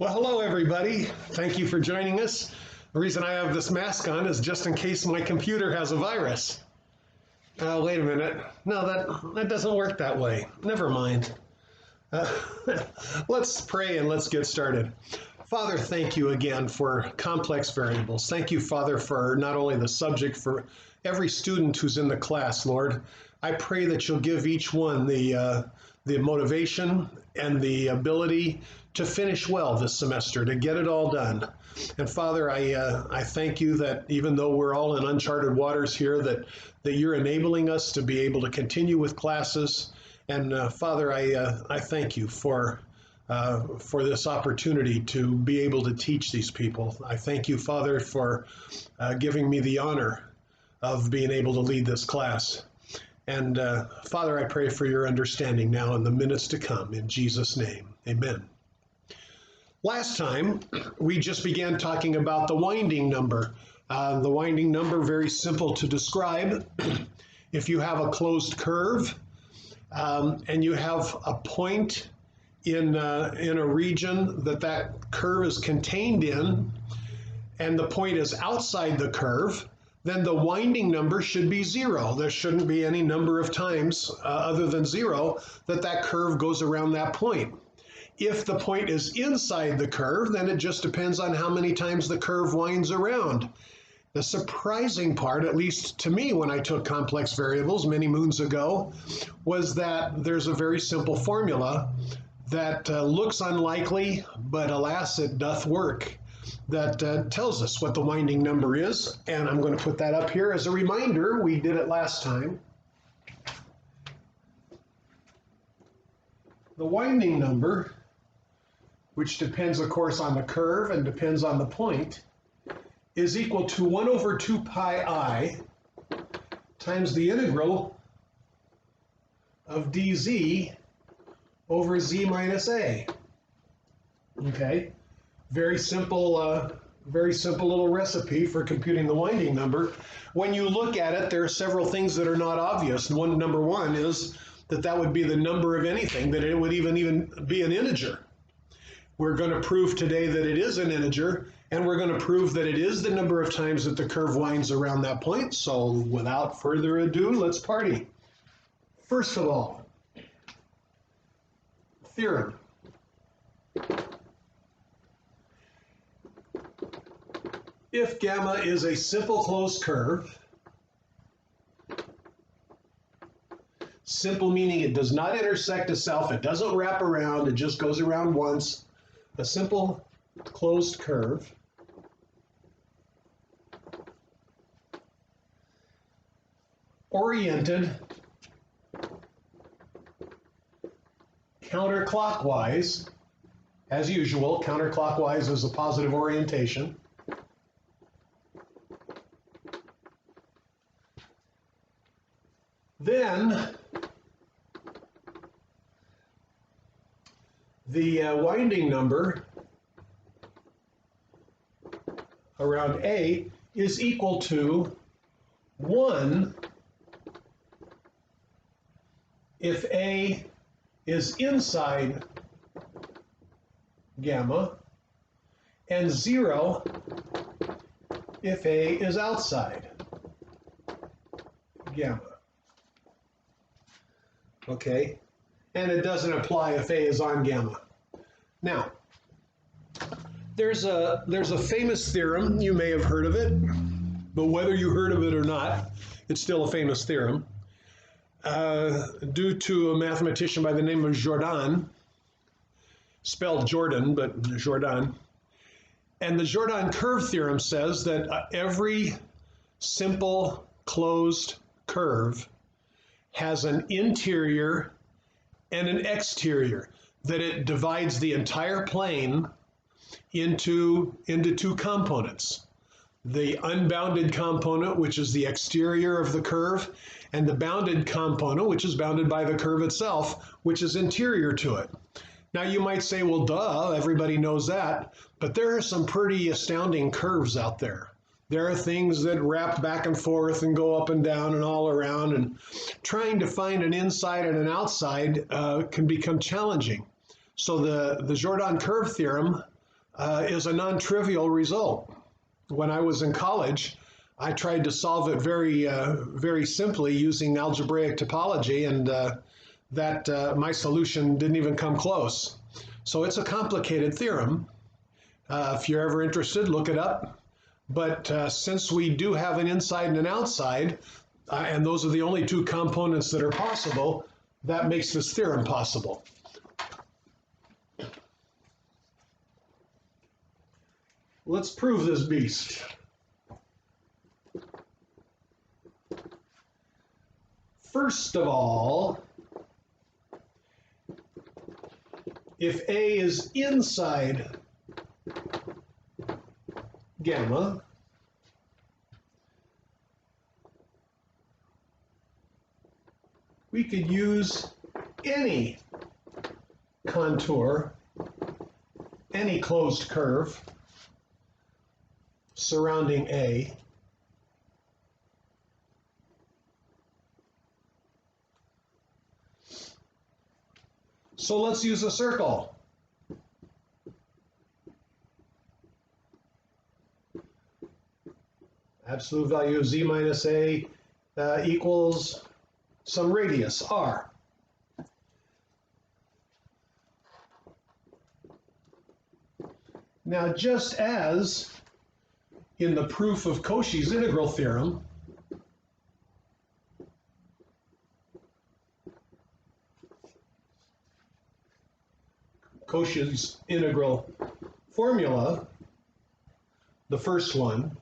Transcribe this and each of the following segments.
Well, hello, everybody. Thank you for joining us. The reason I have this mask on is just in case my computer has a virus. Wait a minute. No, that doesn't work that way. Never mind. Let's pray and let's get started. Father, thank you again for complex variables. Thank you, Father, for not only the subject, for every student who's in the class, Lord. I pray that you'll give each one the motivation and the ability to finish well this semester, to get it all done. And Father, I thank you that even though we're all in uncharted waters here, that you're enabling us to be able to continue with classes. And Father, I thank you for this opportunity to be able to teach these people. I thank you, Father, for giving me the honor of being able to lead this class. And Father, I pray for your understanding now in the minutes to come. In Jesus' name, amen. Last time, we just began talking about the winding number. The winding number, very simple to describe. If you have a closed curve and you have a point in a region that curve is contained in, and the point is outside the curve, then the winding number should be zero. There shouldn't be any number of times other than zero that curve goes around that point. If the point is inside the curve, then it just depends on how many times the curve winds around. The surprising part, at least to me when I took complex variables many moons ago, was that there's a very simple formula that looks unlikely, but alas, it doth work, that tells us what the winding number is. And I'm going to put that up here as a reminder. We did it last time. The winding number, which depends, of course, on the curve and depends on the point, is equal to 1 over 2 pi I times the integral of dz over z minus a. Okay, very simple little recipe for computing the winding number. When you look at it, there are several things that are not obvious. Number one is that would be the number of anything, that it would even be an integer. We're going to prove today that it is an integer, and we're going to prove that it is the number of times that the curve winds around that point. So without further ado, let's party. First of all, theorem. If gamma is a simple closed curve, simple meaning it does not intersect itself, it doesn't wrap around, it just goes around once, a simple closed curve, oriented counterclockwise, as usual, counterclockwise is a positive orientation, then the winding number around A is equal to 1 if A is inside gamma and 0 if A is outside gamma. Okay, and it doesn't apply if A is on gamma. Now, there's a famous theorem, you may have heard of it, but whether you heard of it or not, it's still a famous theorem, due to a mathematician by the name of Jordan, spelled Jordan, but Jordan. And the Jordan curve theorem says that every simple closed curve has an interior and an exterior, that it divides the entire plane into two components. The unbounded component, which is the exterior of the curve, and the bounded component, which is bounded by the curve itself, which is interior to it. Now you might say, well, duh, everybody knows that, but there are some pretty astounding curves out there. There are things that wrap back and forth and go up and down and all around, and trying to find an inside and an outside can become challenging. So the Jordan curve theorem is a non-trivial result. When I was in college, I tried to solve it very simply using algebraic topology, and my solution didn't even come close. So it's a complicated theorem. If you're ever interested, look it up. But since we do have an inside and an outside, and those are the only two components that are possible, that makes this theorem possible. Let's prove this beast. First of all, if A is inside gamma, we could use any contour, any closed curve surrounding A. So let's use a circle. Absolute value of z minus a equals some radius, r. Now, just as in the proof of Cauchy's integral theorem, Cauchy's integral formula, the first one,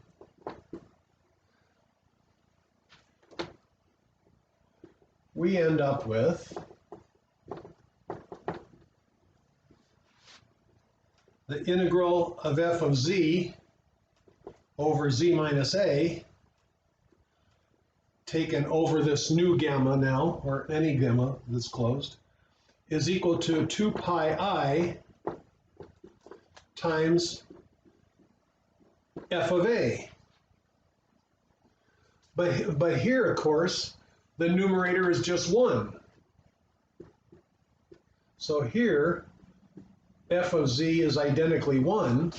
we end up with the integral of f of z over z minus a taken over this new gamma now, or any gamma that's closed, is equal to 2 pi I times f of a. But here, of course, the numerator is just 1. So here, f of z is identically 1.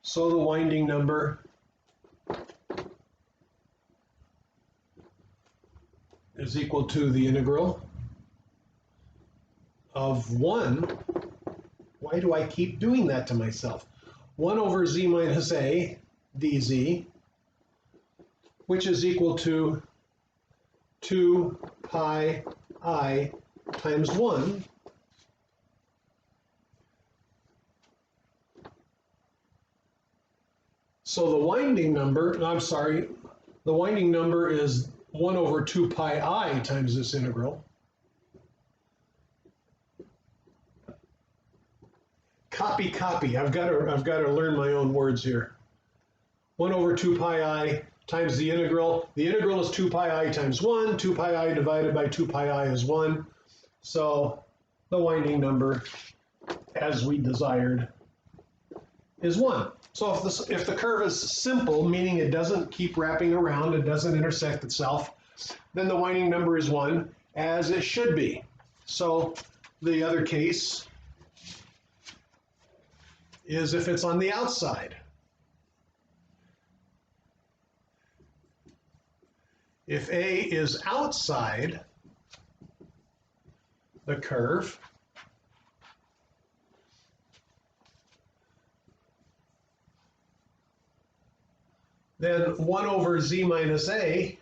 So the winding number is equal to the integral of 1. Why do I keep doing that to myself? 1 over z minus a dz, which is equal to 2 pi I times 1. So the winding number, the winding number is 1 over 2 pi I times this integral. Copy. I've got to learn my own words here. 1 over 2 pi I times the integral. The integral is 2 pi I times 1. 2 pi I divided by 2 pi I is 1. So the winding number, as we desired, is 1. So if the curve is simple, meaning it doesn't keep wrapping around, it doesn't intersect itself, then the winding number is 1, as it should be. So the other case is if it's on the outside. If A is outside the curve, then 1 over z minus a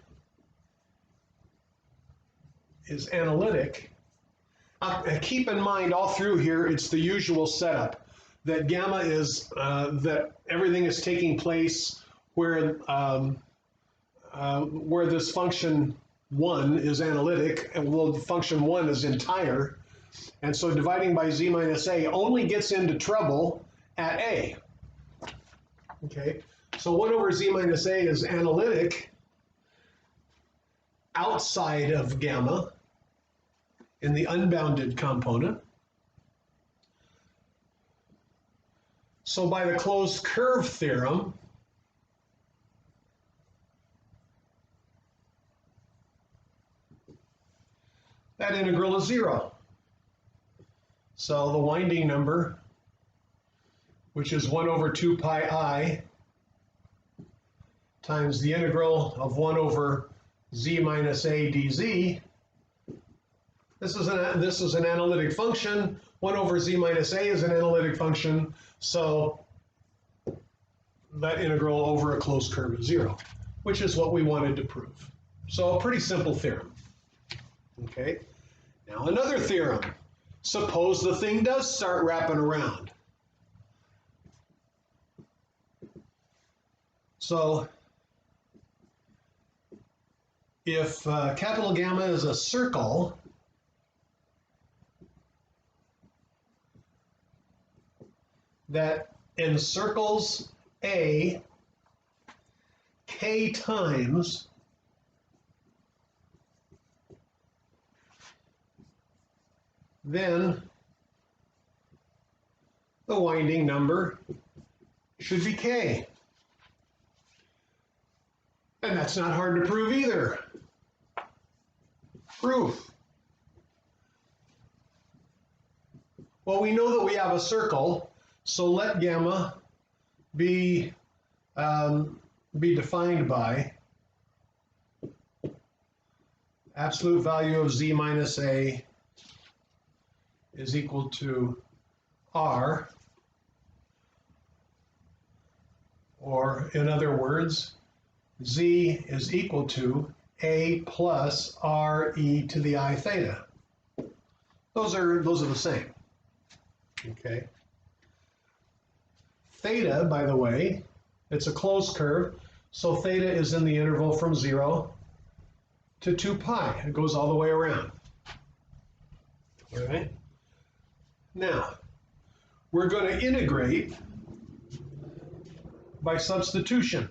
is analytic. Keep in mind all through here, it's the usual setup, that gamma is, that everything is taking place where this function 1 is analytic, and well, function 1 is entire. And so dividing by z minus a only gets into trouble at a. Okay, so 1 over z minus a is analytic outside of gamma in the unbounded component. So by the closed curve theorem, that integral is 0. So the winding number, which is 1 over 2 pi I times the integral of 1 over z minus a dz. This is an analytic function. 1 over z minus a is an analytic function. So that integral over a closed curve is 0, which is what we wanted to prove. So a pretty simple theorem. Okay, now another theorem. Suppose the thing does start wrapping around. So if capital gamma is a circle, that encircles A k times then the winding number should be k. And that's not hard to prove either. Proof. Well, we know that we have a circle, so let gamma be defined by absolute value of z minus a is equal to r, or in other words, z is equal to a plus r e to the I theta. Those are the same. Okay. Theta, by the way, it's a closed curve, so theta is in the interval from 0 to 2 pi. It goes all the way around. All right. Now, we're going to integrate by substitution.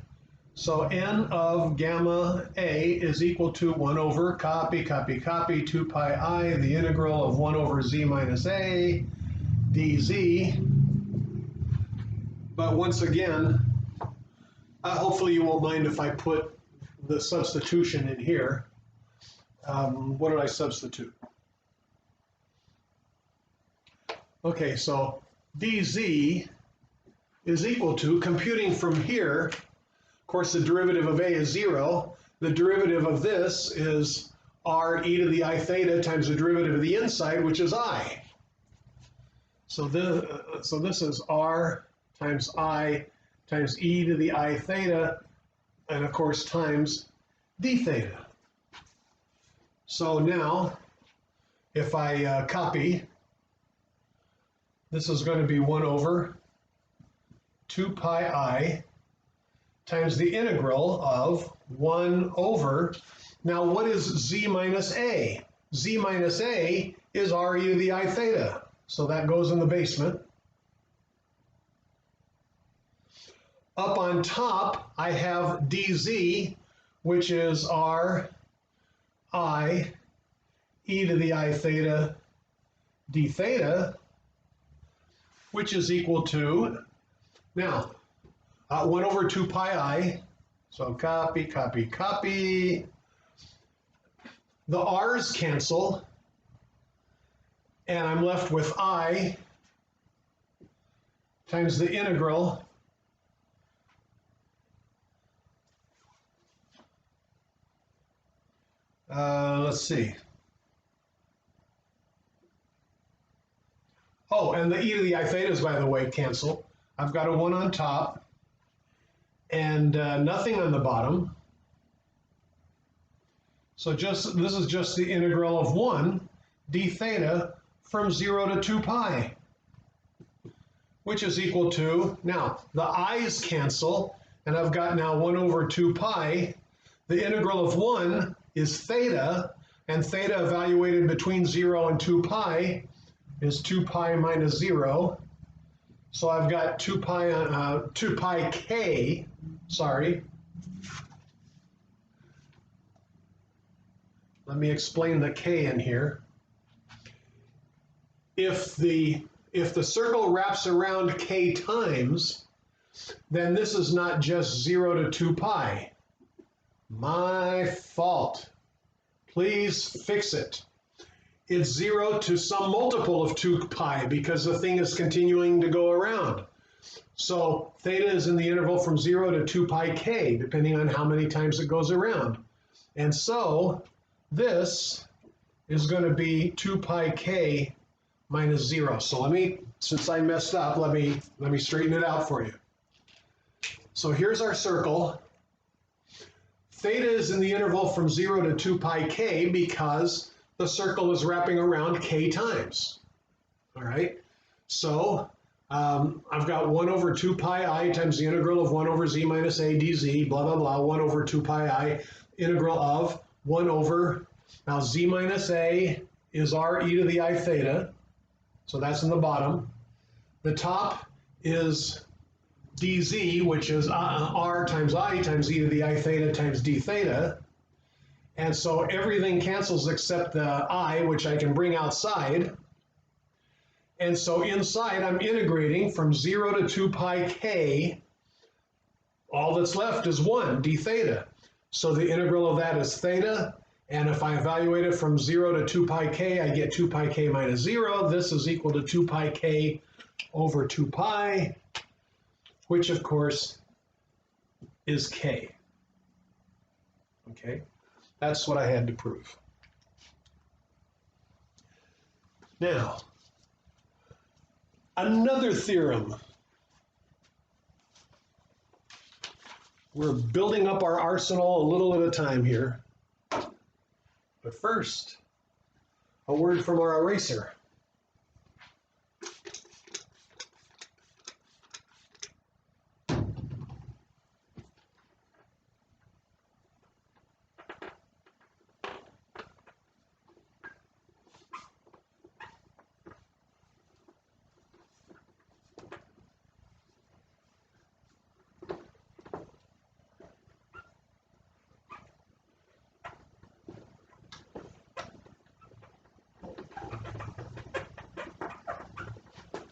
So n of gamma a is equal to 1 over copy 2 pi I, the integral of 1 over z minus a dz. But once again, hopefully you won't mind if I put the substitution in here. What did I substitute? Okay, so dz is equal to, computing from here, of course the derivative of a is 0. The derivative of this is r e to the I theta times the derivative of the inside, which is I. So this is r times I times e to the I theta, and of course times d theta. So now, if I copy, this is going to be 1 over 2 pi I times the integral of 1 over, now what is z minus a? Z minus a is r e to the I theta, so that goes in the basement. Up on top, I have dz, which is r I e to the I theta d theta, which is equal to, now, 1 over 2 pi I, so copy. The r's cancel, and I'm left with I times the integral let's see. Oh, and the e to the I thetas, by the way, cancel. I've got a 1 on top and nothing on the bottom. So this is just the integral of 1 d theta from 0 to 2 pi, which is equal to, now the i's cancel, and I've got now 1 over 2 pi. The integral of 1 is theta, and theta evaluated between 0 and 2 pi is 2 pi minus 0. So I've got 2 pi k, sorry. Let me explain the k in here. If the circle wraps around k times, then this is not just 0 to 2 pi. My fault. Please fix it. it's 0 to some multiple of 2 pi because the thing is continuing to go around. So theta is in the interval from 0 to 2 pi k, depending on how many times it goes around. And so this is going to be 2 pi k minus 0. So since I messed up, let me straighten it out for you. So here's our circle. Theta is in the interval from 0 to 2 pi k because the circle is wrapping around k times. All right, so I've got 1 over 2 pi I times the integral of 1 over z minus a dz, blah, blah, blah, 1 over 2 pi I, integral of 1 over, now z minus a is r e to the I theta, so that's in the bottom. The top is dz, which is r times I times e to the I theta times d theta. And so everything cancels except the I, which I can bring outside. And so inside, I'm integrating from 0 to 2 pi k. All that's left is 1, d theta. So the integral of that is theta. And if I evaluate it from 0 to 2 pi k, I get 2 pi k minus 0. This is equal to 2 pi k over 2 pi, which of course is k. Okay? That's what I had to prove. Now, another theorem. We're building up our arsenal a little at a time here. But first, a word from our eraser.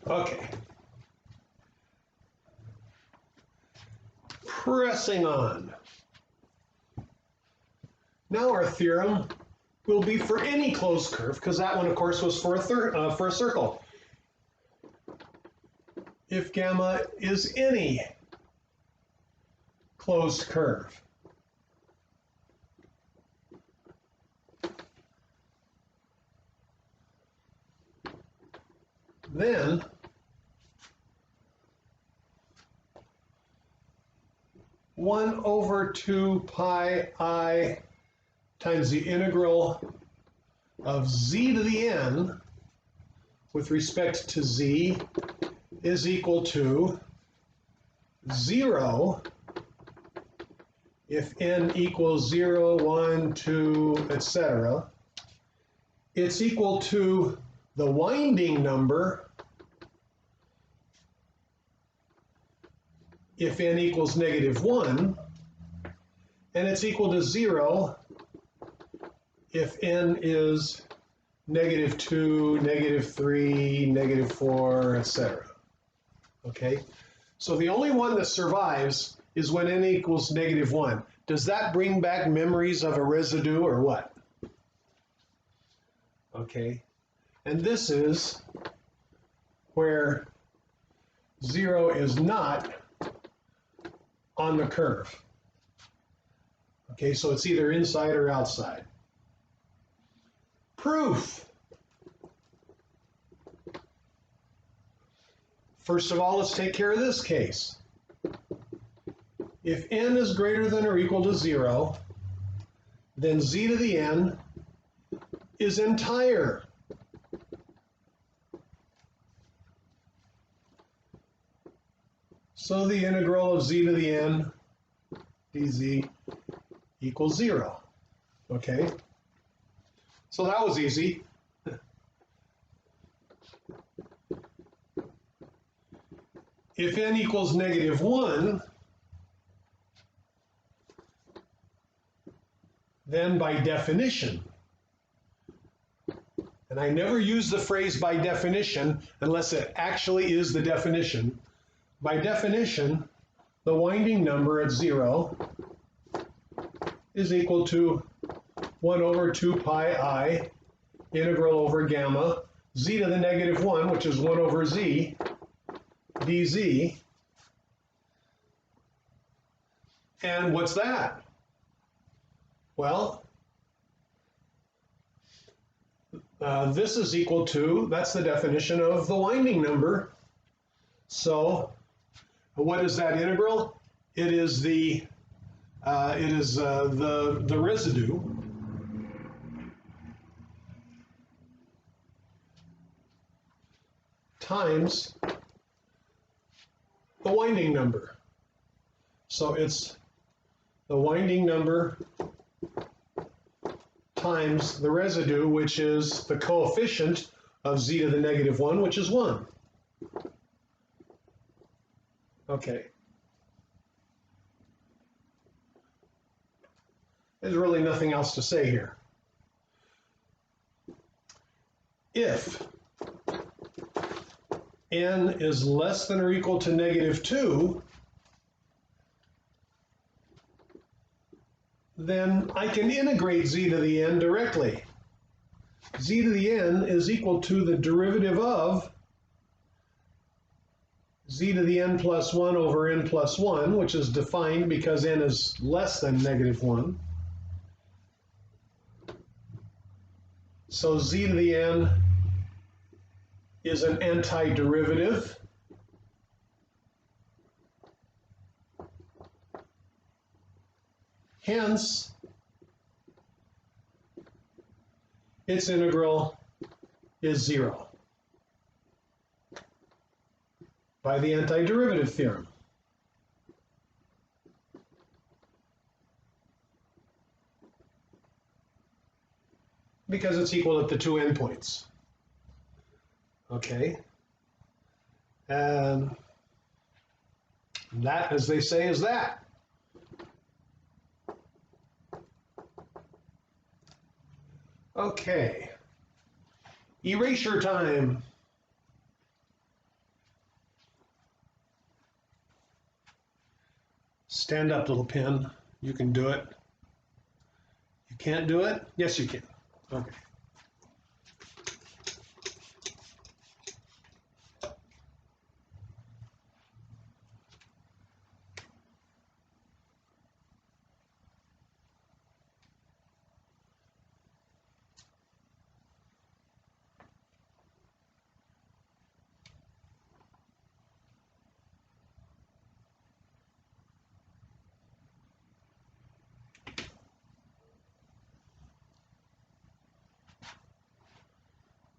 Okay. Pressing on. Now our theorem will be for any closed curve, because that one, of course, was for a circle. If gamma is any closed curve. Then one over 2 pi I times the integral of z to the n with respect to z is equal to 0 if n equals 0, 1, 2, etc. It's equal to the winding number if n equals -1, and it's equal to 0 if n is -2, -3, -4, etc. Okay, so the only one that survives is when n equals -1. Does that bring back memories of a residue or what? Okay, and this is where 0 is not on the curve. Okay, so it's either inside or outside. Proof. First of all, let's take care of this case. If n is greater than or equal to 0, then z to the n is entire. So the integral of z to the n dz equals 0. Okay? So that was easy. If n equals -1, then by definition, and I never use the phrase by definition unless it actually is the definition. By definition, the winding number at 0 is equal to 1 over 2 pi I integral over gamma, z to the negative 1, which is 1 over z, dz. And what's that? Well, this is equal to, that's the definition of the winding number. So what is that integral? It is the residue times the winding number. So it's the winding number times the residue, which is the coefficient of z to the negative 1, which is 1. Okay. There's really nothing else to say here. If n is less than or equal to negative 2, then I can integrate z to the n directly. Z to the n is equal to the derivative of z to the n plus 1 over n plus 1, which is defined because n is less than negative 1. So z to the n is an antiderivative. Hence, its integral is 0 by the antiderivative theorem. Because it's equal at the two endpoints. Okay. And that, as they say, is that. Okay. Erasure time. Stand up, little pin. You can do it. You can't do it? Yes, you can. Okay.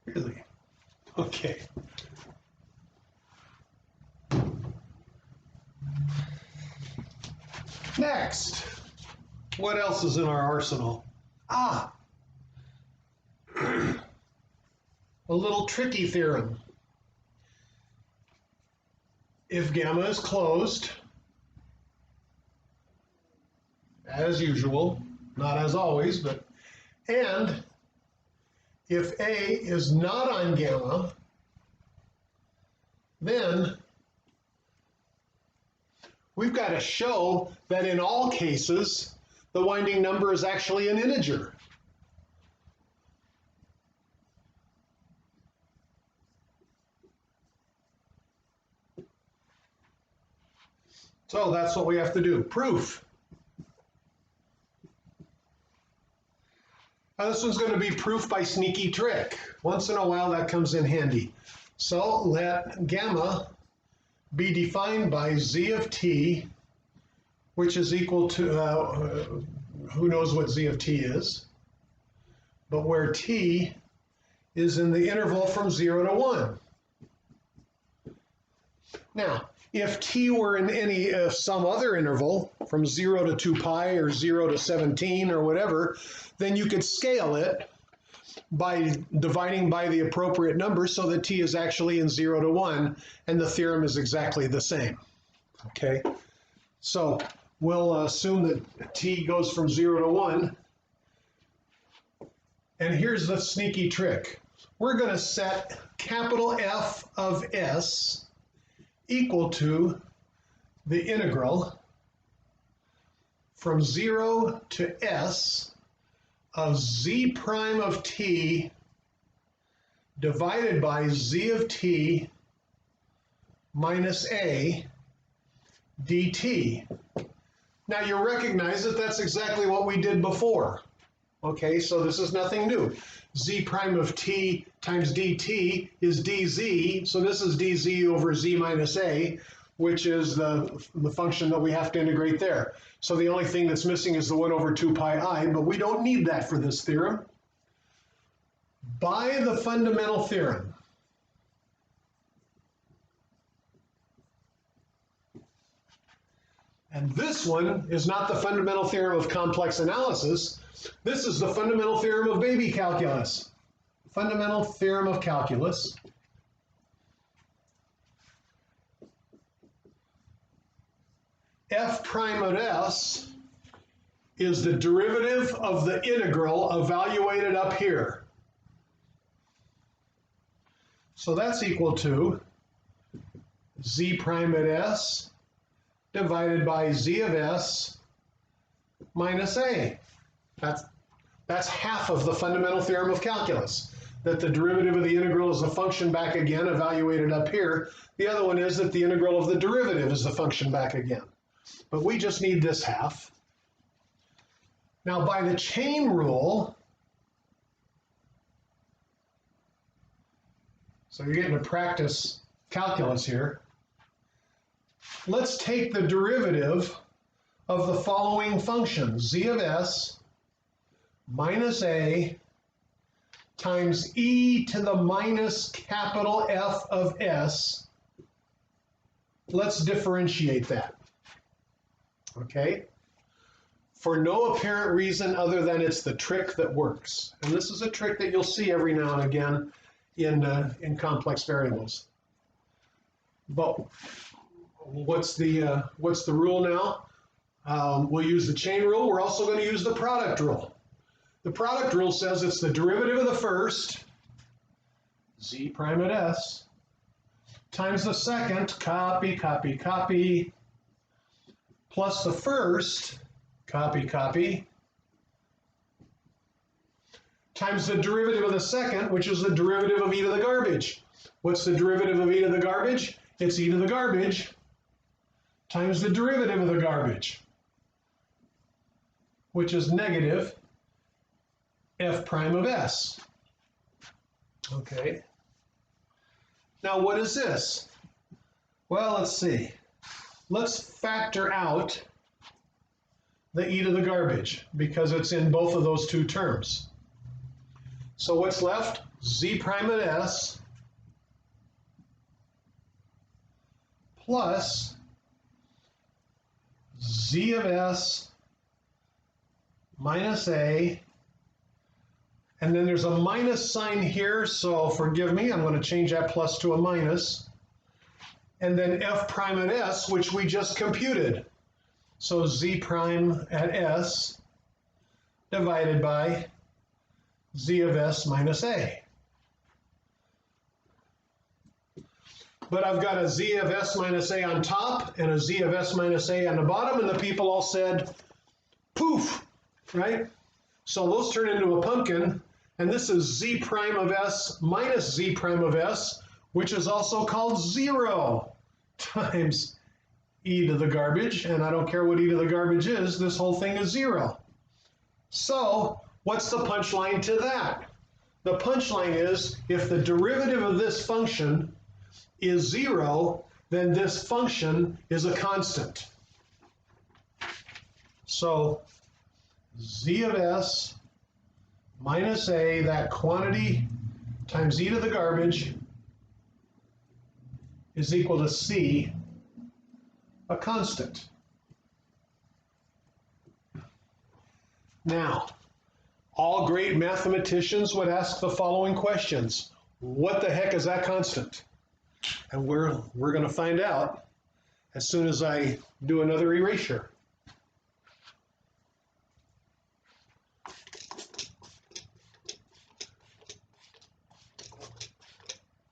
Really? Okay. Next, what else is in our arsenal? A little tricky theorem. If gamma is closed, as usual, not as always, but, and if A is not on gamma, then we've got to show that in all cases, the winding number is actually an integer. So that's what we have to do. Proof. Now this one's going to be proof by sneaky trick. Once in a while that comes in handy. So let gamma be defined by z of t, which is equal to, who knows what z of t is, but where t is in the interval from 0 to 1. Now, if t were in some other interval, from 0 to 2 pi or 0 to 17 or whatever, then you could scale it by dividing by the appropriate number so that t is actually in 0 to 1, and the theorem is exactly the same. Okay, so we'll assume that t goes from 0 to 1, and here's the sneaky trick. We're going to set capital F of s equal to the integral from 0 to s of z prime of t divided by z of t minus a dt. Now you recognize that that's exactly what we did before. Okay, so this is nothing new. Z prime of t times dt is dz, so this is dz over z minus a, which is the function that we have to integrate there. So the only thing that's missing is the 1 over 2 pi I, but we don't need that for this theorem. By the fundamental theorem, and this one is not the fundamental theorem of complex analysis. This is the fundamental theorem of baby calculus. Fundamental theorem of calculus. F prime at s is the derivative of the integral evaluated up here. So that's equal to z prime at s divided by z of s minus a. That's half of the fundamental theorem of calculus, that the derivative of the integral is the function back again, evaluated up here. The other one is that the integral of the derivative is the function back again. But we just need this half. Now, by the chain rule, so you're getting to practice calculus here, let's take the derivative of the following function, z of s minus a times e to the minus capital F of s. Let's differentiate that, okay? For no apparent reason other than it's the trick that works. And this is a trick that you'll see every now and again in complex variables. But what's the rule now? We'll use the chain rule. We're also going to use the product rule. The product rule says it's the derivative of the first, z prime at s, times the second, copy, copy, copy, plus the first, copy, copy, times the derivative of the second, which is the derivative of e to the garbage. What's the derivative of e to the garbage? It's e to the garbage times the derivative of the garbage, which is negative f prime of s. Okay. Now what is this? Well, let's see. Let's factor out the e to the garbage because it's in both of those two terms. So what's left? Z prime at s plus z of s minus a, and then there's a minus sign here, so forgive me, I'm going to change that plus to a minus, and then f prime at s, which we just computed. So z prime at s divided by z of s minus a. But I've got a z of s minus a on top and a z of s minus a on the bottom, and the people all said, poof, right? So those turn into a pumpkin, and this is z prime of s minus z prime of s, which is also called 0 times e to the garbage, and I don't care what e to the garbage is, this whole thing is 0. So what's the punchline to that? The punchline is, if the derivative of this function is 0, then this function is a constant. So z of s minus a, that quantity times e to the garbage, is equal to c, a constant. Now, all great mathematicians would ask the following questions. What the heck is that constant? And we're going to find out as soon as I do another erasure.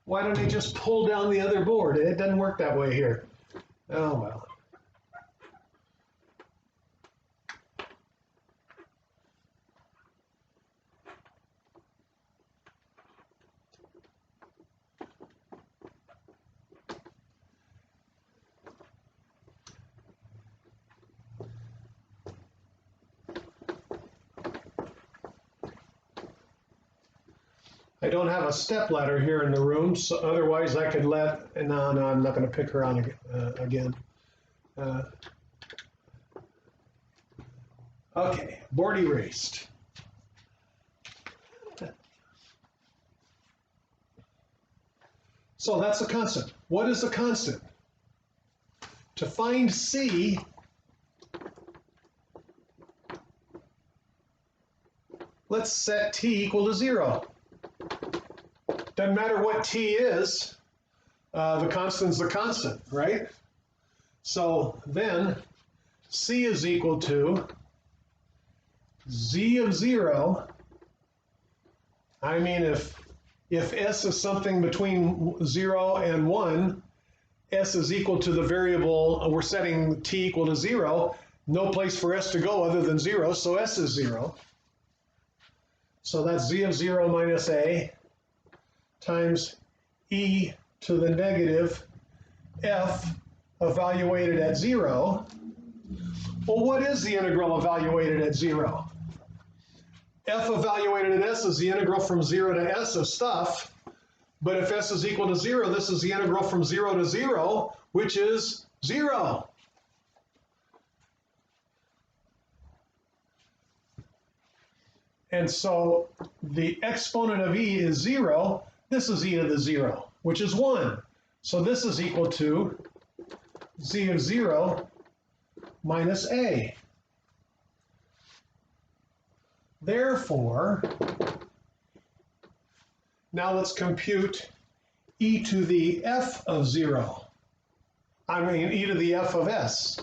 Why don't I just pull down the other board? It doesn't work that way here. Oh, well. I don't have a stepladder here in the room, so otherwise I could let, no, I'm not going to pick her on again. Uh, okay, board erased. So that's a constant. What is a constant? To find C, let's set t equal to 0. Doesn't matter what t is, the constant's the constant, right? So then C is equal to z of 0. I mean, if S is something between 0 and 1, S is equal to the variable, we're setting t equal to 0, no place for S to go other than 0, so S is 0. So that's z of 0 minus a times e to the negative f evaluated at 0. Well, what is the integral evaluated at 0? F evaluated at s is the integral from 0 to s of stuff. But if s is equal to 0, this is the integral from 0 to 0, which is 0. And so the exponent of e is 0. This is e to the 0, which is 1. So this is equal to z of 0 minus a. Therefore, now let's compute e to the f of 0. I mean, e to the f of s.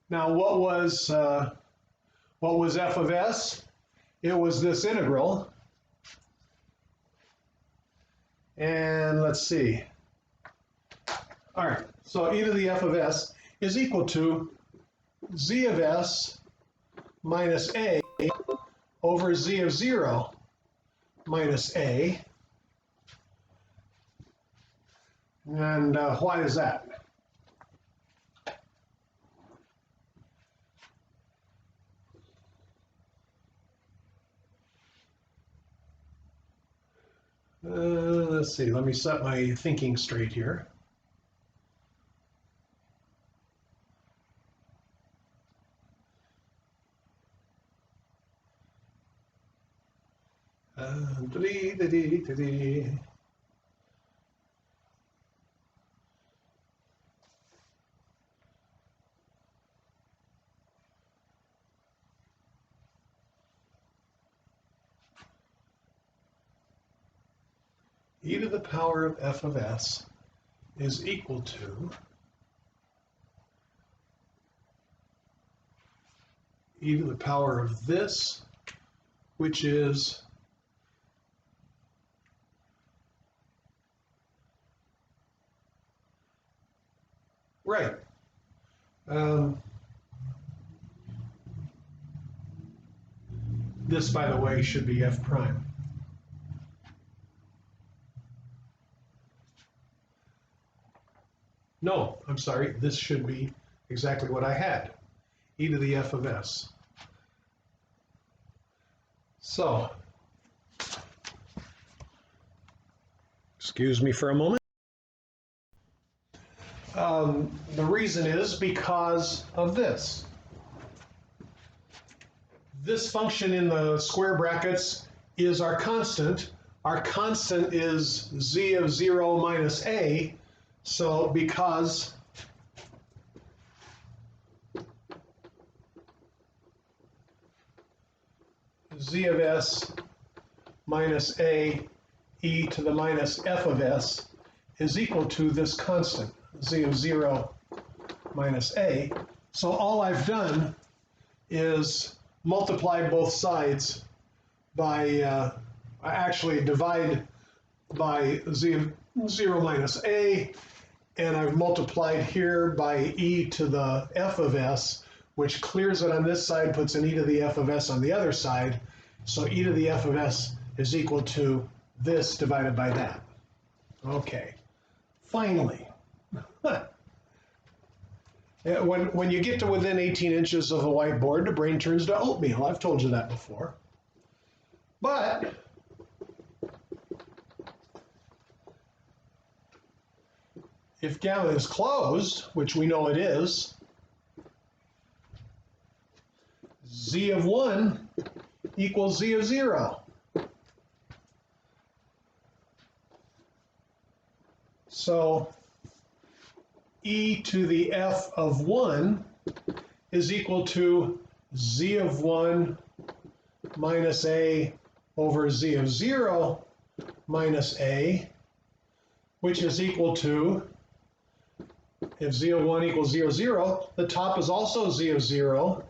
Now, what was f of s? It was this integral. And let's see. All right, so e to the f of s is equal to z of s minus a over z of 0 minus a. And why is that? Let's see, let me set my thinking straight here. E to the power of f of s is equal to e to the power of this, which is right. This, by the way, should be f prime. No, I'm sorry, this should be exactly what I had, e to the f of s. So, excuse me for a moment. The reason is because of this. This function in the square brackets is our constant. Our constant is z of 0 minus a. So because z of s minus a e to the minus f of s is equal to this constant, z of 0 minus a. So all I've done is multiply both sides by, actually divide by z of 0 minus a, and I've multiplied here by e to the f of s, which clears it on this side, puts an e to the f of s on the other side. So e to the f of s is equal to this divided by that. Okay, finally. When you get to within 18 inches of the whiteboard, the brain turns to oatmeal. I've told you that before. But if gamma is closed, which we know it is, z of 1 equals z of 0. So e to the f of 1 is equal to z of 1 minus a over z of 0 minus a, which is equal to, if z of 1 equals z of 0, the top is also z of 0.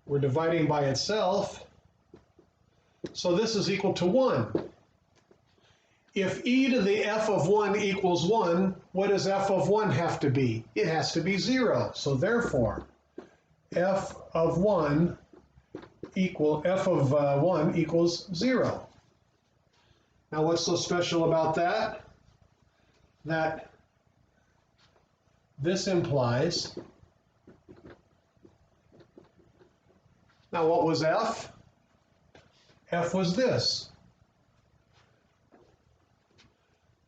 We're dividing by itself. So this is equal to 1. If e to the f of 1 equals 1, what does f of 1 have to be? It has to be 0. So therefore, f of 1 equals 0. Now what's so special about that? That this implies, now what was f? F was this.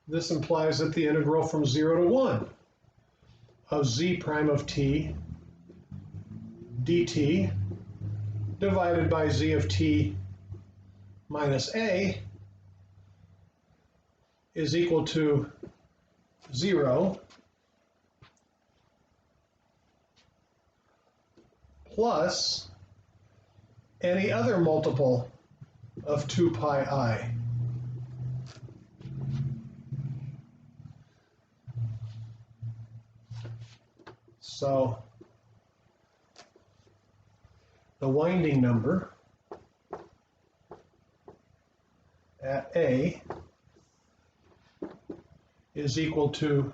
This implies that the integral from 0 to 1 of z prime of t dt divided by z of t minus a is equal to 0 plus any other multiple of 2 pi I. So the winding number at A is equal to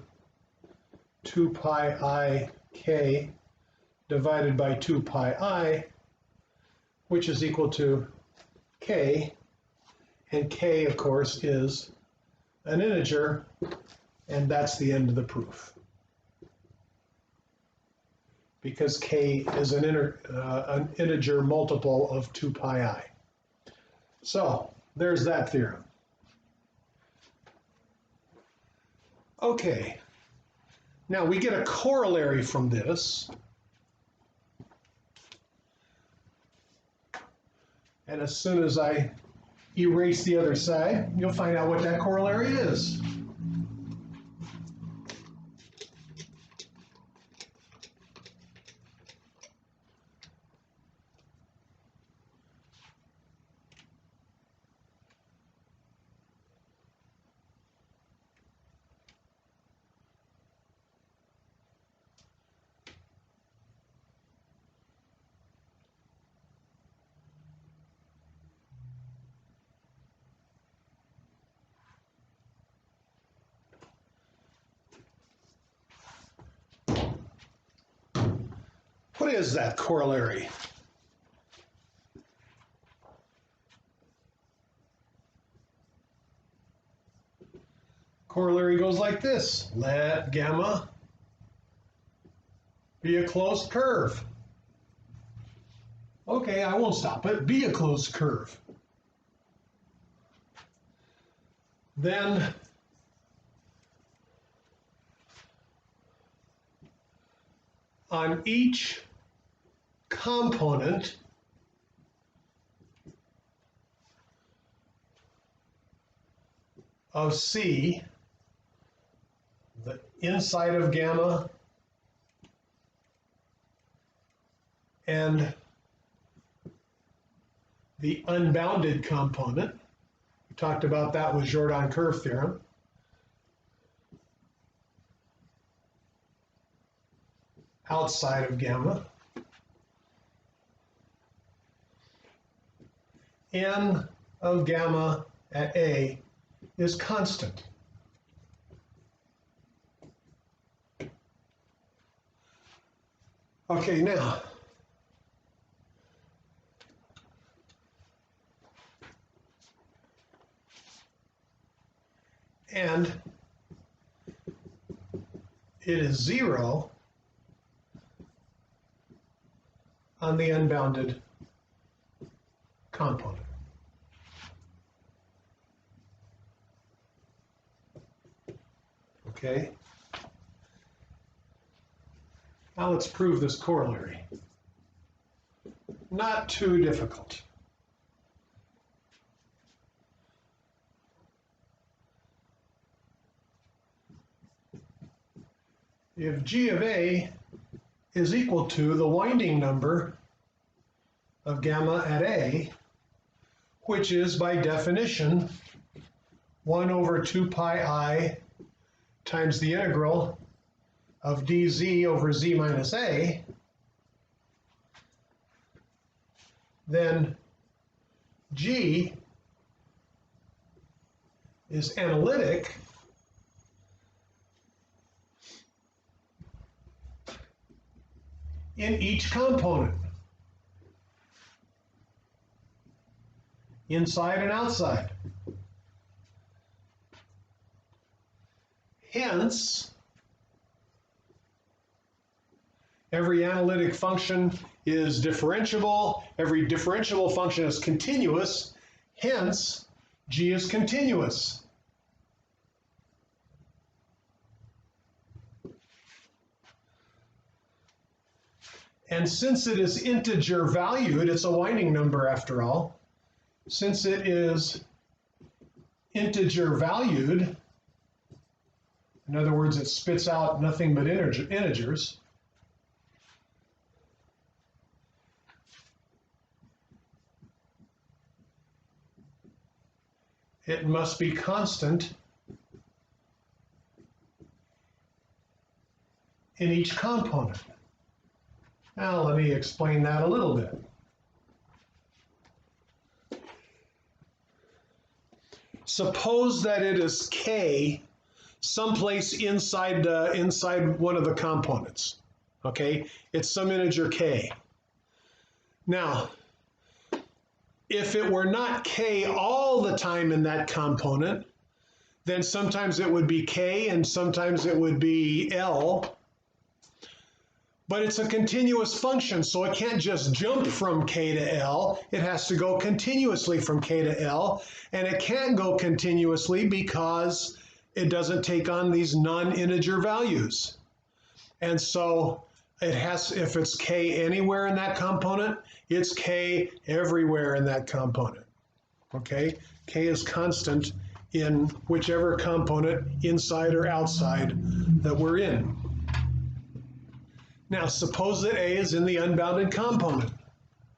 2 pi I k divided by 2 pi I, which is equal to k, and k, of course, is an integer, and that's the end of the proof. Because k is an integer multiple of 2 pi I. So, there's that theorem. Okay, now we get a corollary from this. And as soon as I erase the other side, you'll find out what that corollary is. What is that corollary? Corollary goes like this. Let gamma be a closed curve. Okay, I won't stop it. Be a closed curve. Then on each component of C, the inside of gamma and the unbounded component, we talked about that with Jordan curve theorem, outside of gamma, n of gamma at A is constant. Okay, now, and it is 0 on the unbounded component. Okay? Now let's prove this corollary. Not too difficult. If G of A is equal to the winding number of gamma at A, which is by definition 1 over 2 pi I times the integral of dz over z minus A, then G is analytic in each component, inside and outside. Hence, every analytic function is differentiable, every differentiable function is continuous, hence, G is continuous. And since it is integer valued, it's a winding number after all, since it is integer valued, in other words, it spits out nothing but integers, it must be constant in each component. Now let me explain that a little bit. Suppose that it is K someplace inside one of the components. Okay, it's some integer K. Now, if it were not K all the time in that component, then sometimes it would be K and sometimes it would be L. But it's a continuous function, so it can't just jump from K to L. It has to go continuously from K to L, and it can't go continuously because it doesn't take on these non-integer values. And so it has, if it's K anywhere in that component, it's K everywhere in that component. Okay? K is constant in whichever component, inside or outside, that we're in. Now, suppose that A is in the unbounded component.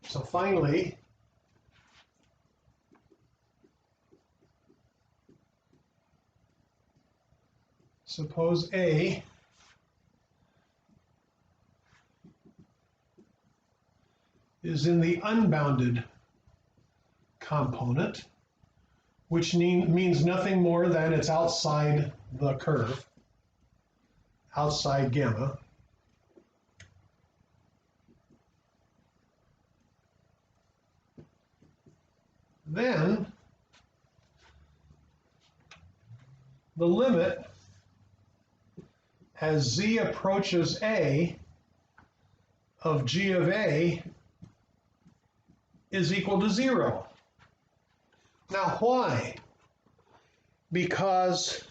So finally, suppose A is in the unbounded component, which means nothing more than it's outside the curve, outside gamma. Then the limit as z approaches A of G of A is equal to 0. Now why? Because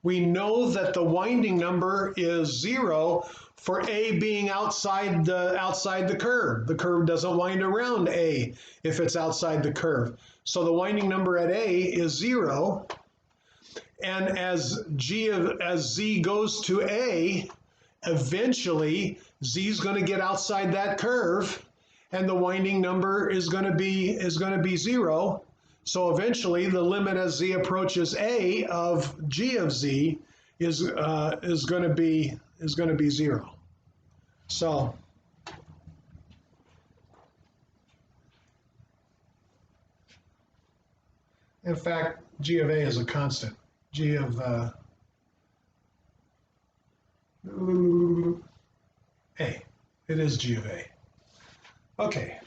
we know that the winding number is 0 for A being outside the curve. The curve doesn't wind around A if it's outside the curve. So the winding number at A is 0. And as Z goes to A, eventually Z is going to get outside that curve, and the winding number is going to be 0. So eventually, the limit as Z approaches A of G of Z is going to be 0. So in fact, G of A is a constant. G of A. It is G of A. Okay.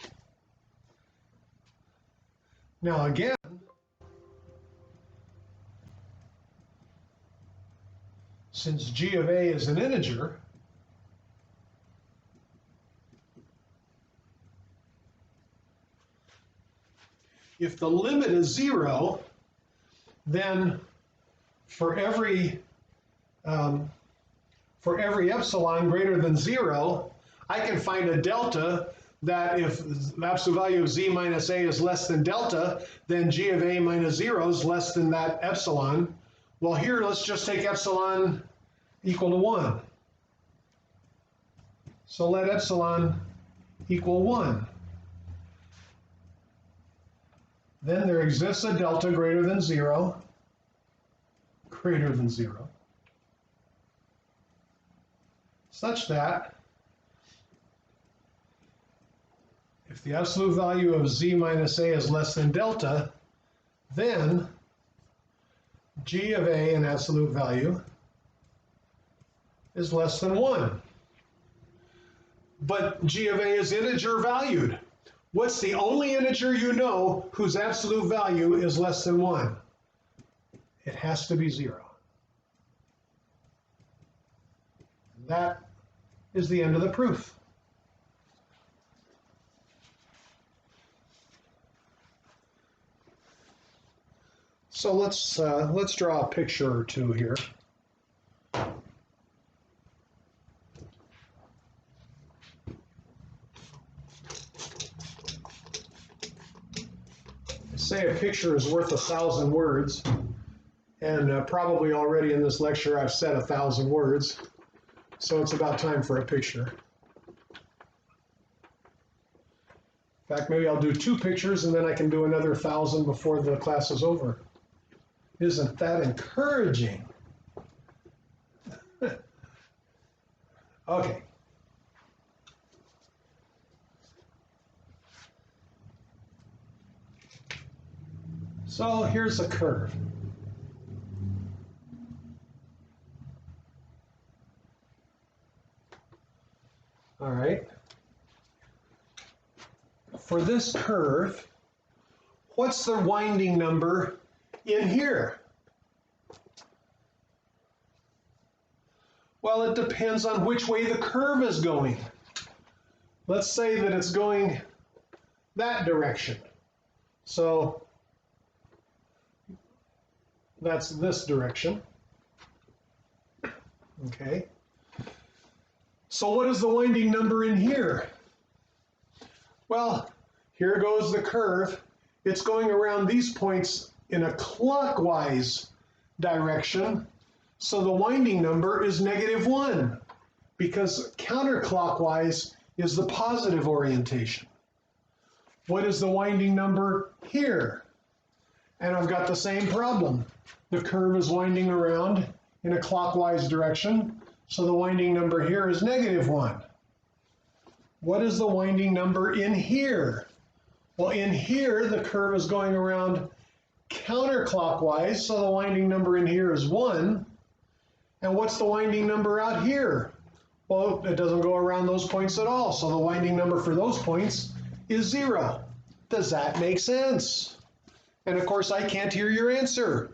Now again, since G of A is an integer, if the limit is 0, then for every epsilon greater than 0, I can find a delta that if the absolute value of z minus a is less than delta, then g of a minus 0 is less than that epsilon. Well, here, let's just take epsilon equal to 1. So let epsilon equal 1. Then there exists a delta greater than 0, such that if the absolute value of z minus a is less than delta, then g of a in absolute value is less than 1. But g of a is integer valued. What's the only integer you know whose absolute value is less than 1? It has to be 0. That is the end of the proof. So let's draw a picture or two here. Say a picture is worth 1,000 words, and probably already in this lecture I've said 1,000 words, so it's about time for a picture. In fact, maybe I'll do 2 pictures and then I can do another 1,000 before the class is over. Isn't that encouraging? Okay. So here's a curve. All right. For this curve, what's the winding number in here? Well, it depends on which way the curve is going. Let's say that it's going that direction. So that's this direction. Okay. So what is the winding number in here? Well, here goes the curve. It's going around these points in a clockwise direction. So the winding number is -1 because counterclockwise is the positive orientation. What is the winding number here? And I've got the same problem. The curve is winding around in a clockwise direction, so the winding number here is -1. What is the winding number in here? Well, in here, the curve is going around counterclockwise, so the winding number in here is 1. And what's the winding number out here? Well, it doesn't go around those points at all, so the winding number for those points is 0. Does that make sense? And of course, I can't hear your answer.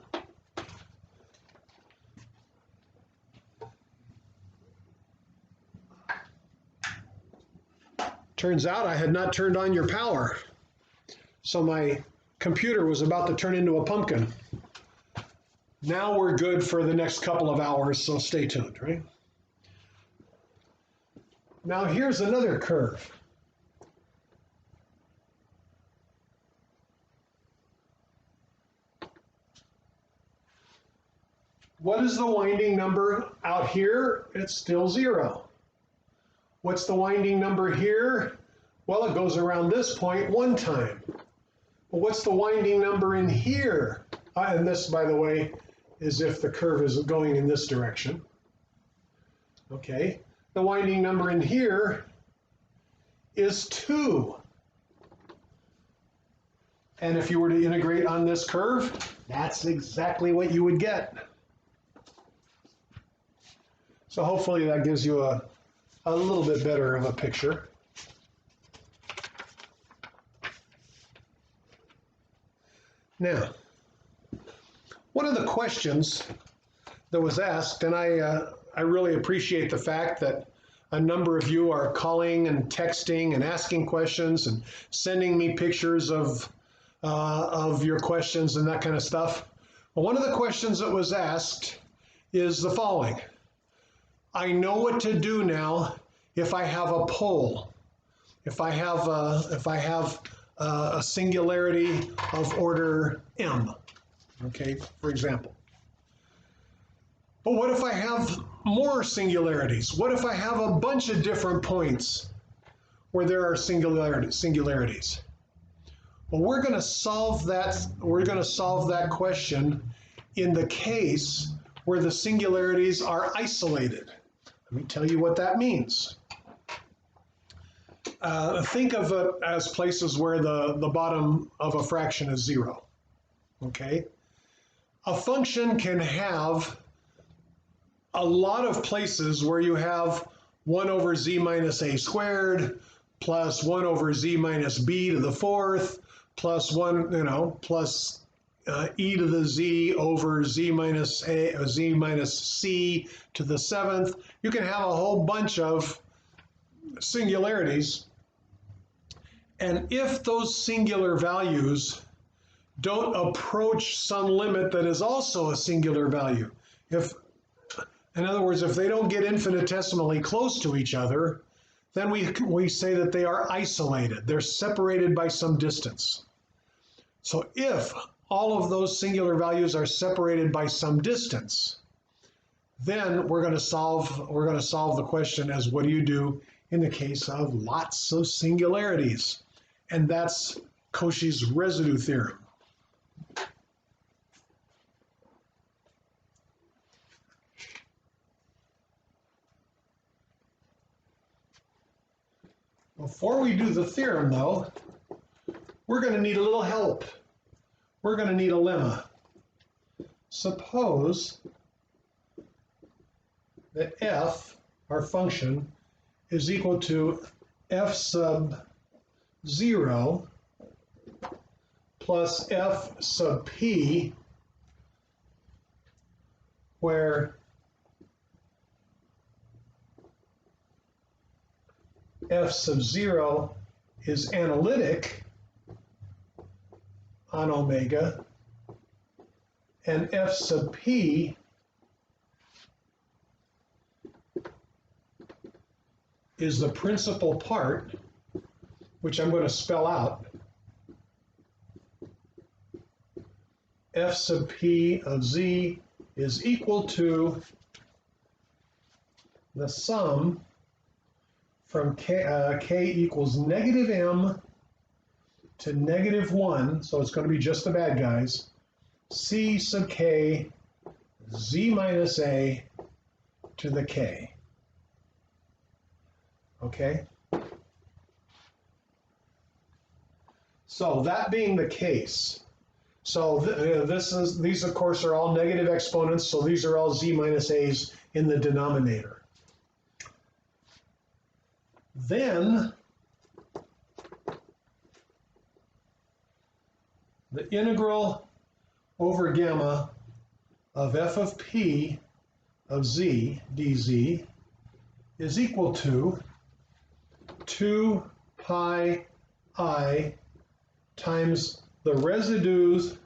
Turns out I had not turned on your power, so my computer was about to turn into a pumpkin. Now we're good for the next couple of hours, so stay tuned, right? Now here's another curve. What is the winding number out here? It's still 0. What's the winding number here? Well, it goes around this point 1 time. But what's the winding number in here? And this, by the way, is if the curve is going in this direction. Okay, the winding number in here is 2. And if you were to integrate on this curve, that's exactly what you would get. So hopefully that gives you a little bit better of a picture. Now, one of the questions that was asked, and I really appreciate the fact that a number of you are calling and texting and asking questions and sending me pictures of of your questions and that kind of stuff. Well, one of the questions that was asked is the following. I know what to do now if I have a pole, if I have a singularity of order m, okay, for example. But what if I have more singularities? What if I have a bunch of different points where there are singularities? Well, we're going to solve that question in the case where the singularities are isolated. Let me tell you what that means. Think of it as places where the bottom of a fraction is 0. Okay? A function can have a lot of places where you have 1 over z minus a squared plus 1 over z minus b to the fourth plus 1, plus e to the z over z minus c to the seventh. You can have a whole bunch of singularities. And if those singular values don't approach some limit that is also a singular value, in other words, if they don't get infinitesimally close to each other, then we say that they are isolated. They're separated by some distance. So if all of those singular values are separated by some distance, then we're going to solve the question as what do you do in the case of lots of singularities? And that's Cauchy's residue theorem. Before we do the theorem, though, we're going to need a little help. We're going to need a lemma. Suppose that f, our function, is equal to f sub 0 plus f sub p, where f sub 0 is analytic on omega, and f sub p is the principal part, which I'm going to spell out. F sub p of z is equal to the sum from k equals negative m to negative 1, so it's going to be just the bad guys, c sub k z minus a to the k. Okay? So that being the case, so these of course are all negative exponents, so these are all z minus a's in the denominator. Then the integral over gamma of f of p of z dz is equal to 2 pi I times the residues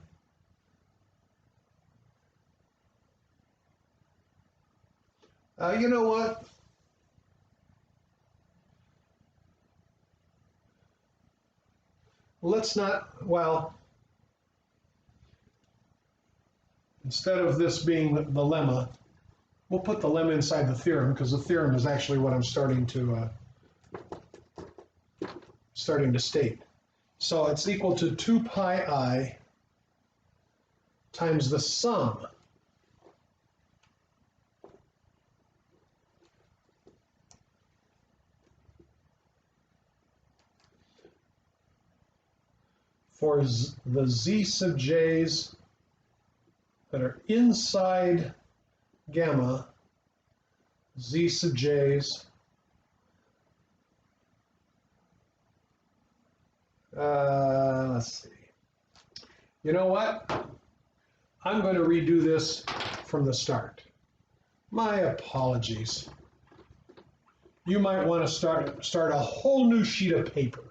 you know what? Let's not, well, instead of this being the lemma, we'll put the lemma inside the theorem, because the theorem is actually what I'm starting to state. So it's equal to 2 pi I times the sum for the z sub j's that are inside gamma, z sub j's let's see. You know what? I'm going to redo this from the start. My apologies. You might want to start a whole new sheet of paper.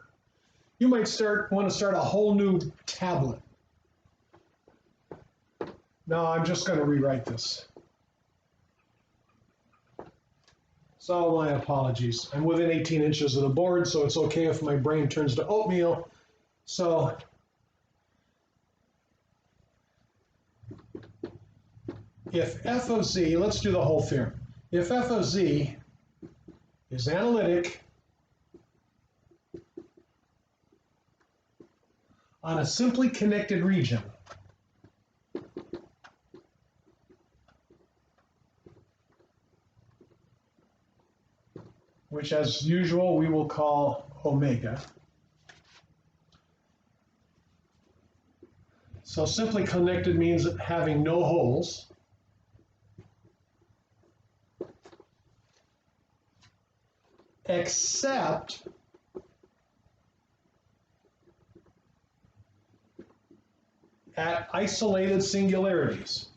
You might want to start a whole new tablet. No, I'm just going to rewrite this. So my apologies. I'm within 18 inches of the board, so it's okay if my brain turns to oatmeal. So if f of z, let's do the whole theorem. If f of z is analytic on a simply connected region, which as usual we will call omega. So simply connected means having no holes. Except at isolated singularities.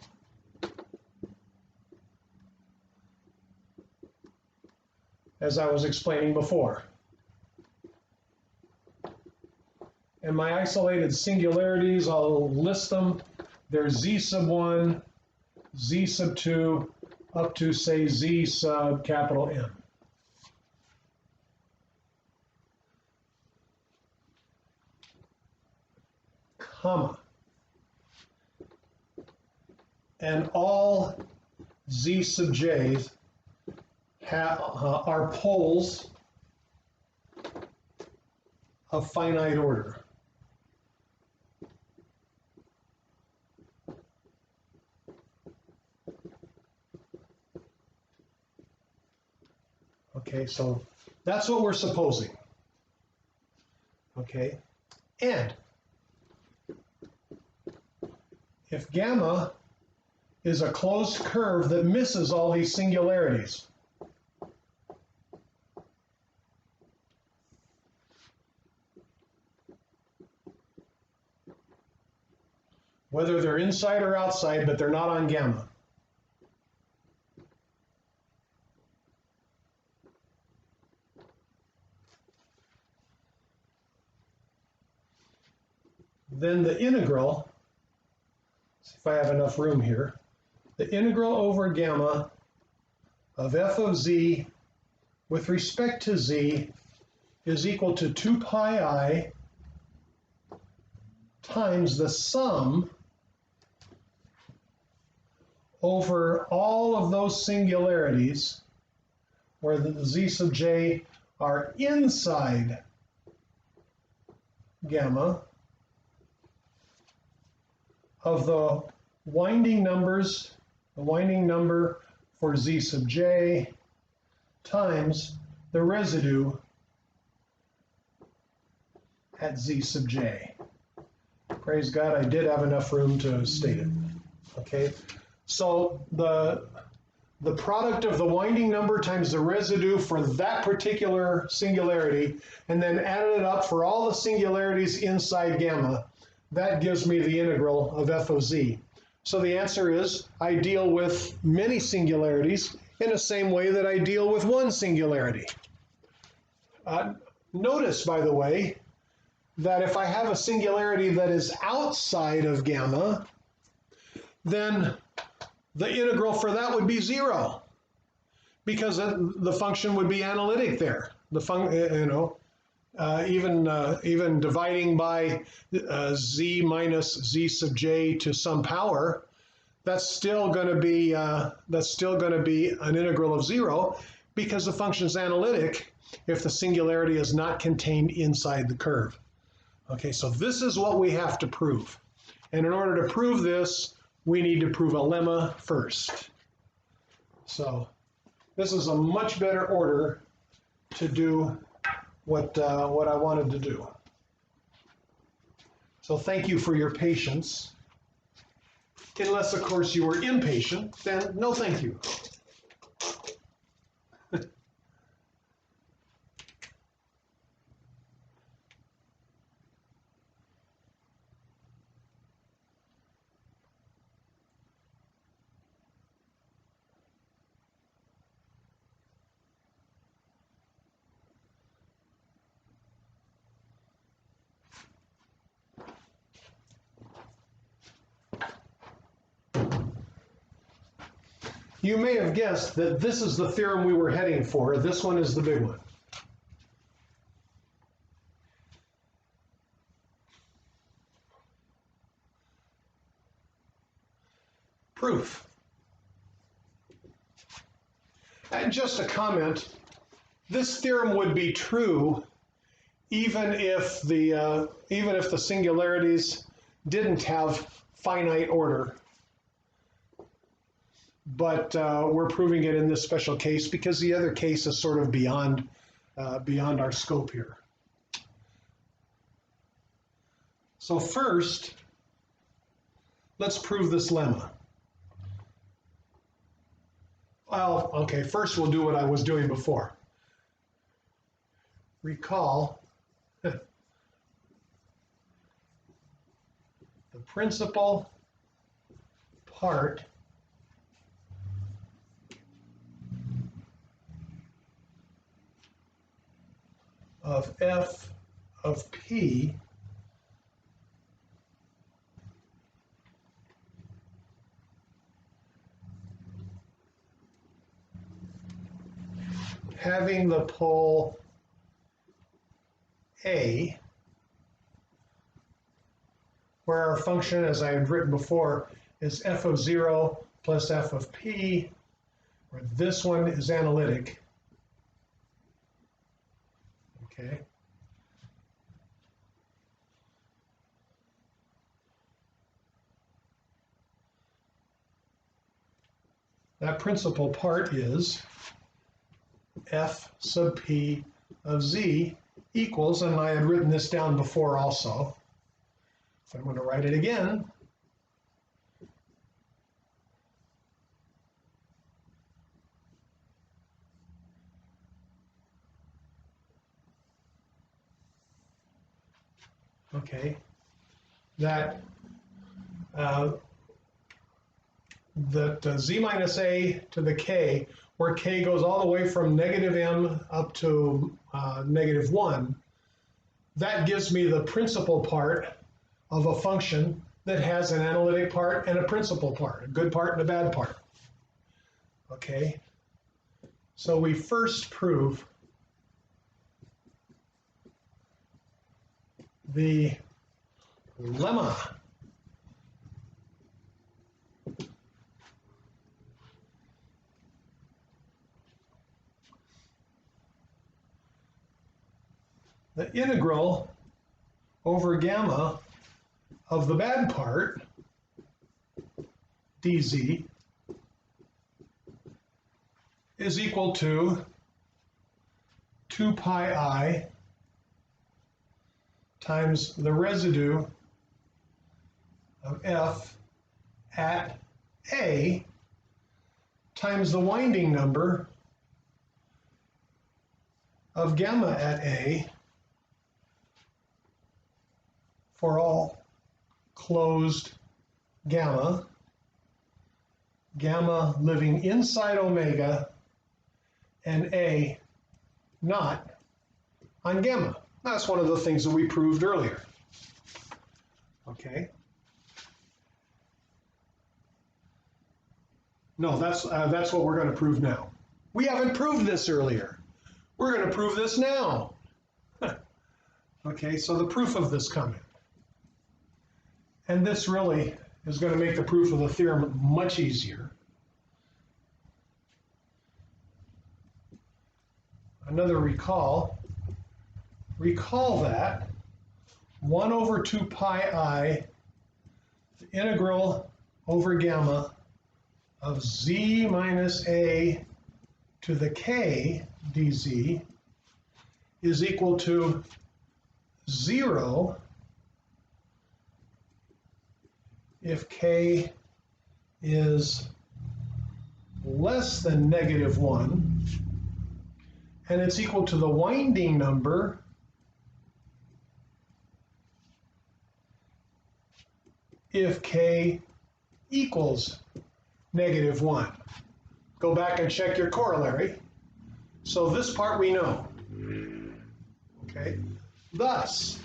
As I was explaining before. And my isolated singularities, I'll list them. There's z sub 1, z sub 2, up to, say, z sub capital M. Comma. And all z sub j's are poles of finite order. Okay, so that's what we're supposing. Okay, and if gamma is a closed curve that misses all these singularities, whether they're inside or outside, but they're not on gamma, then the integral, if I have enough room here, the integral over gamma of f of z with respect to z is equal to 2 pi I times the sum over all of those singularities where the z sub j are inside gamma of the winding numbers, the winding number for z sub j times the residue at z sub j. Praise God, I did have enough room to state it. Okay, so the product of the winding number times the residue for that particular singularity, and then added it up for all the singularities inside gamma, that gives me the integral of f of z. So the answer is I deal with many singularities in the same way that I deal with one singularity. Notice, by the way, that if I have a singularity that is outside of gamma, then the integral for that would be 0, because the function would be analytic there. The even dividing by z minus z sub j to some power, that's still going to be an integral of 0, because the function is analytic if the singularity is not contained inside the curve. Okay, so this is what we have to prove. And in order to prove this, we need to prove a lemma first. So this is a much better order to do what I wanted to do. So thank you for your patience. Unless, of course, you were impatient, then no thank you. You may have guessed that this is the theorem we were heading for. This one is the big one. Proof. And just a comment, this theorem would be true even if the singularities didn't have finite order. But we're proving it in this special case because the other case is sort of beyond our scope here. So first, let's prove this lemma. Well, okay, first we'll do what I was doing before. Recall the principal part of f of p having the pole A, where our function, as I had written before, is f of 0 plus f of p, where this one is analytic. Okay. That principal part is f sub p of z equals, and I had written this down before also, so I'm going to write it again. Okay, that z minus a to the k, where k goes all the way from negative m up to negative 1, that gives me the principal part of a function that has an analytic part and a principal part, a good part and a bad part. Okay, so we first prove the lemma. The integral over gamma of the bad part, dz, is equal to 2 pi I times the residue of f at a times the winding number of gamma at a for all closed gamma, gamma living inside omega, and a not on gamma. That's one of the things that we proved earlier. Okay. No, that's what we're going to prove now. We haven't proved this earlier. We're going to prove this now. Okay, so the proof of this comment. And this really is going to make the proof of the theorem much easier. Another recall. Recall that 1 over 2 pi I, the integral over gamma of z minus a to the k dz is equal to 0 if k is less than negative 1, and it's equal to the winding number if k equals negative 1. Go back and check your corollary. So this part we know. Okay. Thus,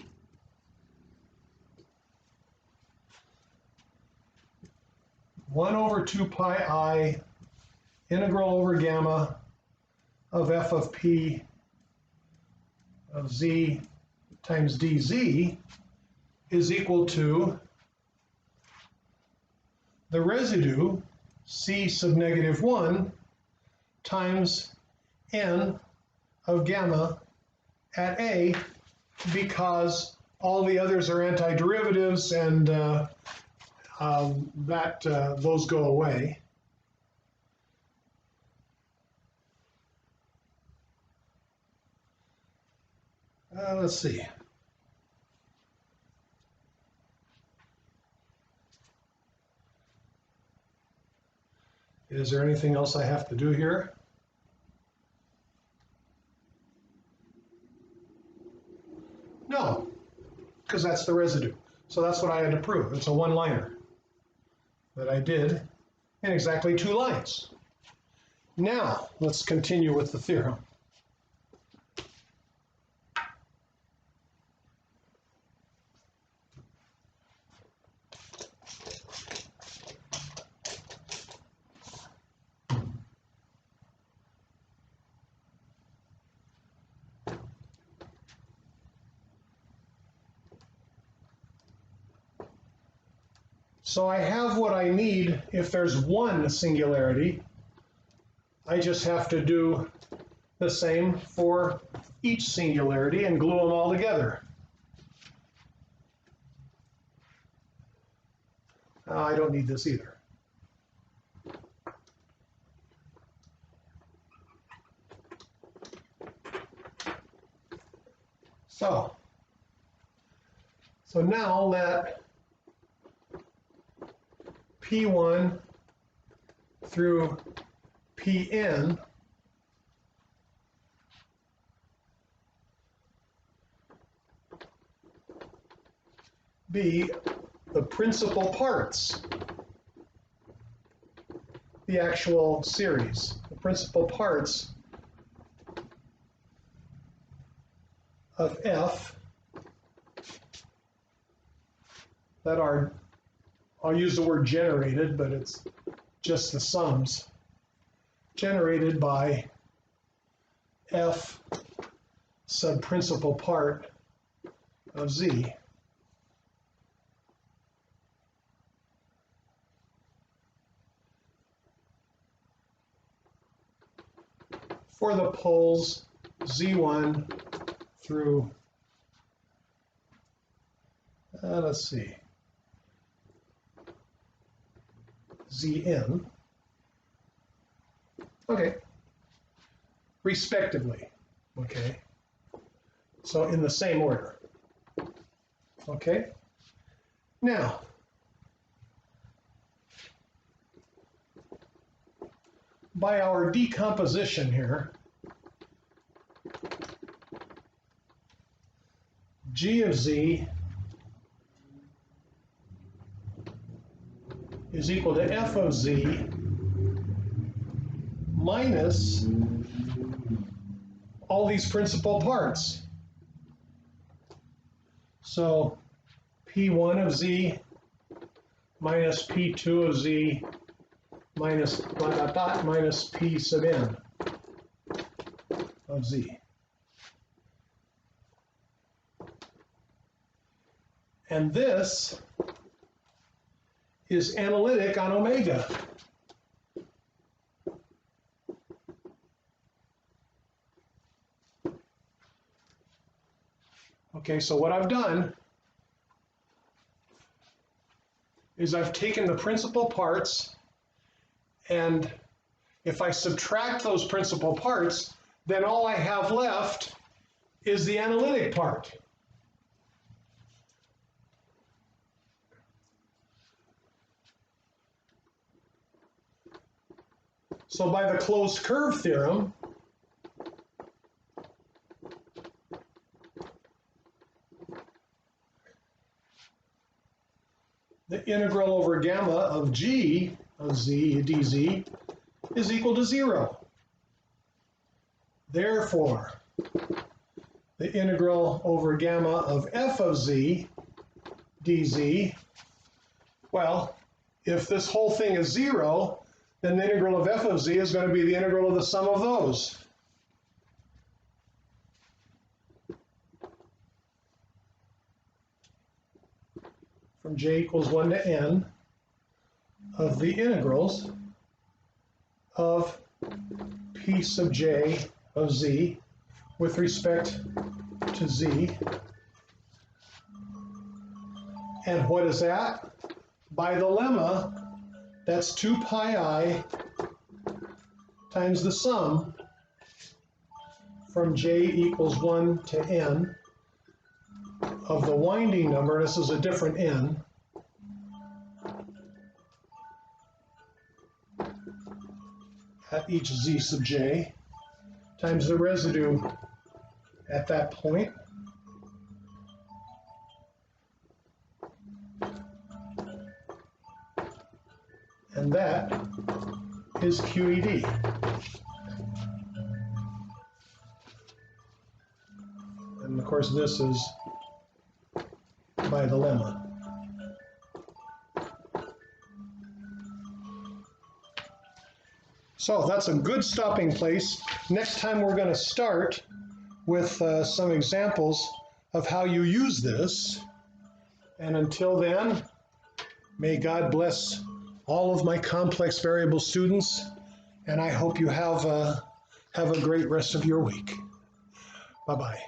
one over 2 pi I integral over gamma of f of p of z times dz is equal to the residue c sub negative 1 times n of gamma at a, because all the others are antiderivatives and those go away. Let's see. Is there anything else I have to do here? No, because that's the residue. So that's what I had to prove. It's a one-liner that I did in exactly 2 lines. Now, let's continue with the theorem. So I have what I need if there's one singularity. I just have to do the same for each singularity and glue them all together. I don't need this either. So now let P1 through Pn be the principal parts, the actual series, the principal parts of F that are, I'll use the word generated, but it's just the sums, generated by F sub principal part of Z. For the poles Z1 through, let's see, Zn, okay, respectively, okay, so in the same order, okay. Now, by our decomposition here, G of Z is equal to F of Z minus all these principal parts. So P1 of Z minus P2 of Z minus dot dot dot minus P sub n of Z. And this is analytic on omega. Okay, so what I've done is I've taken the principal parts, and if I subtract those principal parts, then all I have left is the analytic part. So by the closed curve theorem, the integral over gamma of G of Z dz is equal to 0. Therefore, the integral over gamma of F of Z dz, well, if this whole thing is 0, then the integral of f of z is going to be the integral of the sum of those. From j equals 1 to n of the integrals of p sub j of z with respect to z. And what is that? By the lemma, that's 2 pi I times the sum from j equals 1 to n of the winding number, this is a different n, at each z sub j, times the residue at that point. And that is QED. And of course, this is by the lemma. So that's a good stopping place. Next time we're going to start with some examples of how you use this. And until then, may God bless all of my complex variable students, and I hope you have a great rest of your week. Bye-bye.